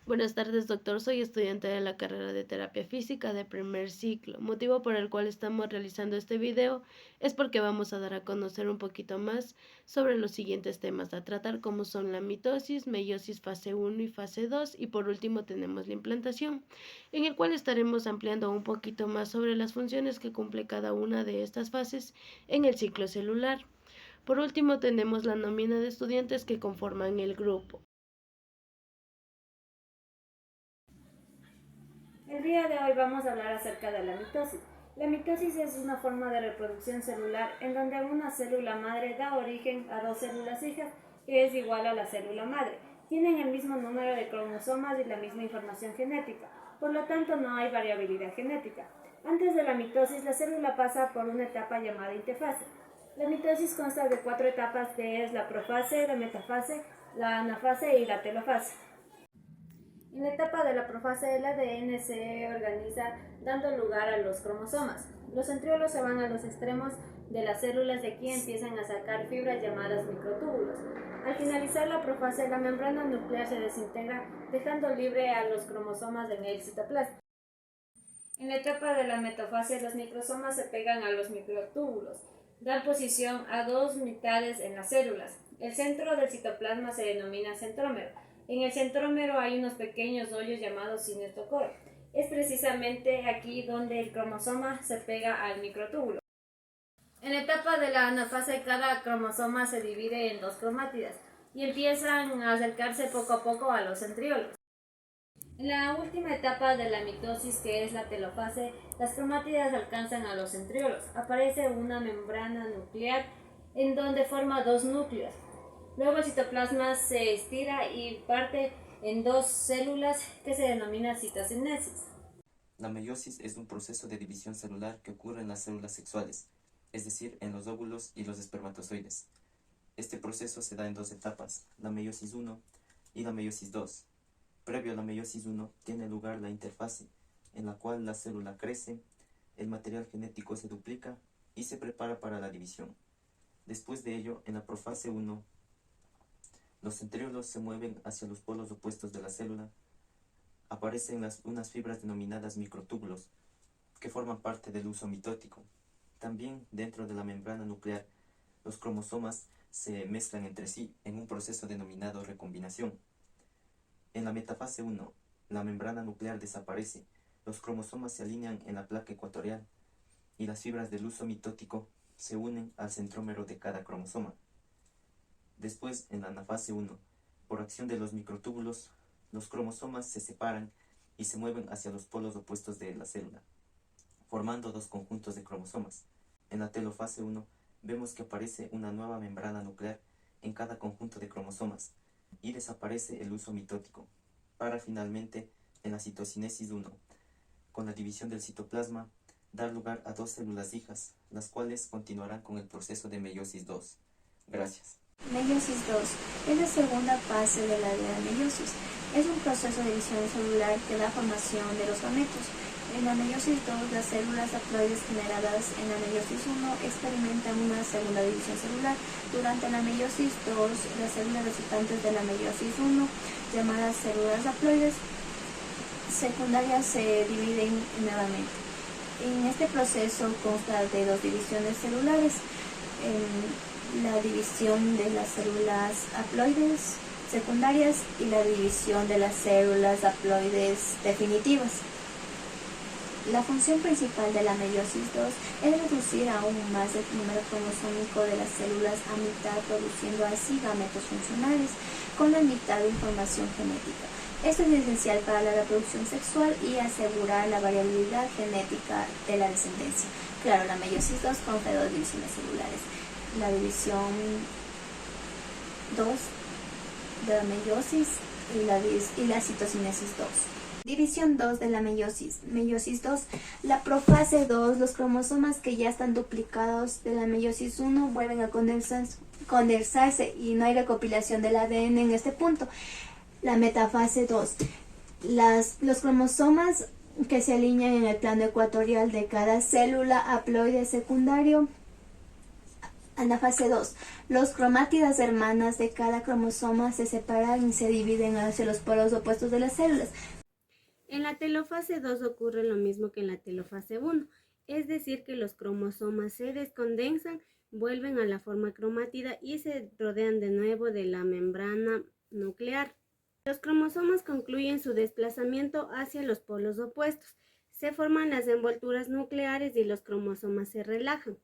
Buenas tardes, doctor. Soy estudiante de la carrera de terapia física de primer ciclo. Motivo por el cual estamos realizando este video es porque vamos a dar a conocer un poquito más sobre los siguientes temas a tratar, como son la mitosis, meiosis fase 1 y fase 2, y por último tenemos la implantación, en el cual estaremos ampliando un poquito más sobre las funciones que cumple cada una de estas fases en el ciclo celular. Por último tenemos la nómina de estudiantes que conforman el grupo. El día de hoy vamos a hablar acerca de la mitosis. La mitosis es una forma de reproducción celular en donde una célula madre da origen a dos células hijas que es igual a la célula madre. Tienen el mismo número de cromosomas y la misma información genética, por lo tanto no hay variabilidad genética. Antes de la mitosis, la célula pasa por una etapa llamada interfase. La mitosis consta de 4 etapas que es la profase, la metafase, la anafase y la telofase. En la etapa de la profase, el ADN se organiza dando lugar a los cromosomas. Los centriolos se van a los extremos de las células, de aquí empiezan a sacar fibras llamadas microtúbulos. Al finalizar la profase, la membrana nuclear se desintegra, dejando libre a los cromosomas en el citoplasma. En la etapa de la metafase, los microsomas se pegan a los microtúbulos, dan posición a dos mitades en las células. El centro del citoplasma se denomina centrómero. En el centrómero hay unos pequeños hoyos llamados cinetocoros. Es precisamente aquí donde el cromosoma se pega al microtúbulo. En la etapa de la anafase, cada cromosoma se divide en dos cromátidas y empiezan a acercarse poco a poco a los centriolos. En la última etapa de la mitosis, que es la telofase, las cromátidas alcanzan a los centriolos. Aparece una membrana nuclear en donde forma dos núcleos. Luego el citoplasma se estira y parte en dos células que se denomina citocinesis. La meiosis es un proceso de división celular que ocurre en las células sexuales, es decir, en los óvulos y los espermatozoides. Este proceso se da en dos etapas, la meiosis 1 y la meiosis 2. Previo a la meiosis 1 tiene lugar la interfase, en la cual la célula crece, el material genético se duplica y se prepara para la división. Después de ello, en la profase 1, los centriolos se mueven hacia los polos opuestos de la célula. Aparecen unas fibras denominadas microtúbulos, que forman parte del uso mitótico. También dentro de la membrana nuclear, los cromosomas se mezclan entre sí en un proceso denominado recombinación. En la metafase 1, la membrana nuclear desaparece, los cromosomas se alinean en la placa ecuatorial y las fibras del uso mitótico se unen al centrómero de cada cromosoma. Después, en la anafase 1, por acción de los microtúbulos, los cromosomas se separan y se mueven hacia los polos opuestos de la célula, formando dos conjuntos de cromosomas. En la telofase 1 vemos que aparece una nueva membrana nuclear en cada conjunto de cromosomas y desaparece el uso mitótico, para finalmente, en la citocinesis 1, con la división del citoplasma, dar lugar a dos células hijas, las cuales continuarán con el proceso de meiosis 2. Gracias. Meiosis 2 es la segunda fase de la meiosis. Es un proceso de división celular que da formación de los gametos. En la meiosis 2, las células haploides generadas en la meiosis 1 experimentan una segunda división celular. Durante la meiosis 2, las células resultantes de la meiosis 1, llamadas células haploides secundarias, se dividen nuevamente. En este proceso consta de dos divisiones celulares. La división de las células haploides secundarias y la división de las células haploides definitivas. La función principal de la meiosis 2 es reducir aún más el número cromosómico de las células a mitad, produciendo así gametos funcionales con la mitad de información genética. Esto es esencial para la reproducción sexual y asegurar la variabilidad genética de la descendencia. Claro, la meiosis 2 consta de dos divisiones celulares. La división 2 de la meiosis y la citocinesis 2. División 2 de la meiosis. Meiosis 2. La profase 2, los cromosomas que ya están duplicados de la meiosis 1 vuelven a condensarse y no hay recopilación del ADN en este punto. La metafase 2. Los cromosomas que se alinean en el plano ecuatorial de cada célula haploide secundario Anafase 2. Los cromátidas hermanas de cada cromosoma se separan y se dividen hacia los polos opuestos de las células. En la telofase 2 ocurre lo mismo que en la telofase 1, es decir que los cromosomas se descondensan, vuelven a la forma cromátida y se rodean de nuevo de la membrana nuclear. Los cromosomas concluyen su desplazamiento hacia los polos opuestos, se forman las envolturas nucleares y los cromosomas se relajan.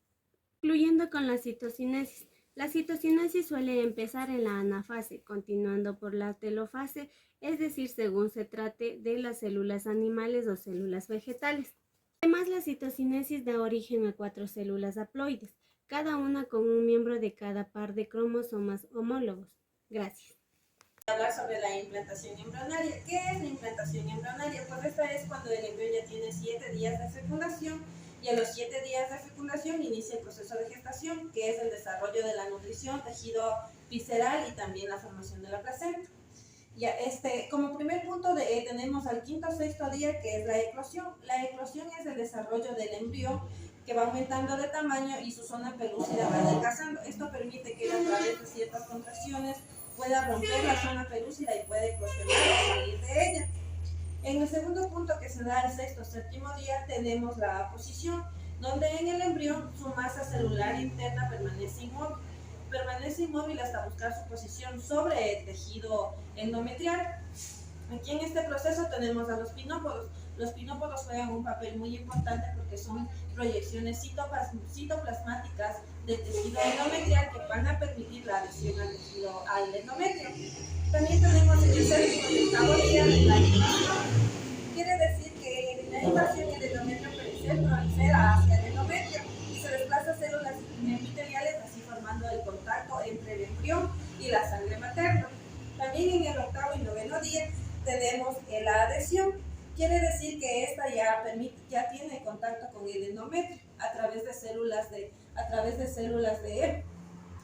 Concluyendo con la citocinesis. La citocinesis suele empezar en la anafase, continuando por la telofase, es decir, según se trate de las células animales o células vegetales. Además, la citocinesis da origen a 4 células haploides, cada una con un miembro de cada par de cromosomas homólogos. Gracias. Hablar sobre la implantación embrionaria. ¿Qué es la implantación embrionaria? Pues esta es cuando el embrión ya tiene 7 días de fecundación y a los 7 días de fecundación inicia el proceso de gestación, que es el desarrollo de la nutrición, tejido visceral y también la formación de la placenta. Ya, como primer punto tenemos al quinto o sexto día, que es la eclosión. La eclosión es el desarrollo del embrión que va aumentando de tamaño y su zona pelúcida va adelgazando. Esto permite que a través de ciertas contracciones pueda romper la zona pelúcida y puede eclosionar o salir de ella. En el segundo punto, que se da el sexto o séptimo día, tenemos la aposición, donde en el embrión su masa celular interna permanece inmóvil hasta buscar su posición sobre el tejido endometrial. Aquí en este proceso tenemos a los pinópodos. Los pinópodos juegan un papel muy importante porque son proyecciones citoplasmáticas del tejido endometrial que van a permitir la adhesión al endometrio. También tenemos el séptimo y octavo día de la invasión. Quiere decir que en la invasión el endometrio prolifera hacia el endometrio y se desplaza células epiteliales, así formando el contacto entre el embrión y la sangre materna. También en el octavo y noveno día tenemos la adhesión. Quiere decir que esta ya tiene contacto con el endometrio a través de células de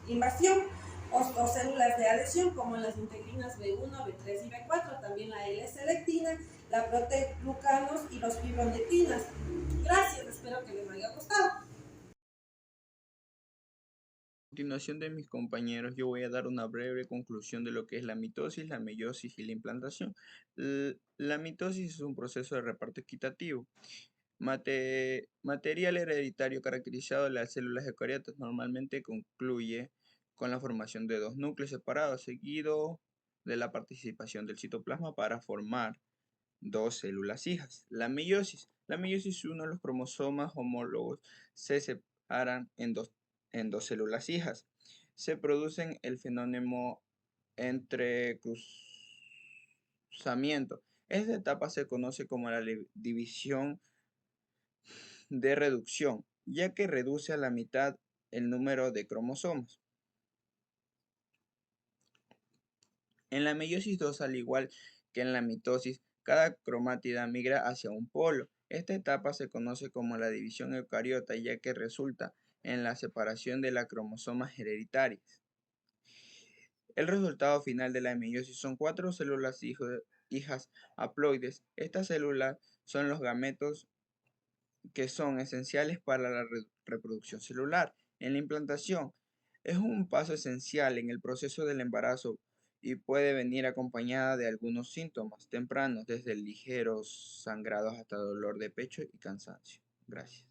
invasión o células de adhesión, como las integrinas B1, B3 y B4, también la L-selectina, la proteoglucanos y los fibronectinas. Gracias, espero que les haya gustado. A continuación de mis compañeros, yo voy a dar una breve conclusión de lo que es la mitosis, la meiosis y la implantación. La mitosis es un proceso de reparto equitativo. Material hereditario caracterizado de las células eucariotas normalmente concluye con la formación de dos núcleos separados, seguido de la participación del citoplasma para formar dos células hijas. La meiosis es uno de los cromosomas homólogos se separan en dos células hijas. Se produce el fenómeno entrecruzamiento. Esta etapa se conoce como la división de reducción, ya que reduce a la mitad el número de cromosomas. En la meiosis 2, al igual que en la mitosis, cada cromátida migra hacia un polo. Esta etapa se conoce como la división eucariota, ya que resulta en la separación de las cromosomas hereditarias. El resultado final de la meiosis son 4 células hijas haploides. Estas células son los gametos que son esenciales para la reproducción celular. En la implantación es un paso esencial en el proceso del embarazo y puede venir acompañada de algunos síntomas tempranos, desde ligeros sangrados hasta dolor de pecho y cansancio. Gracias.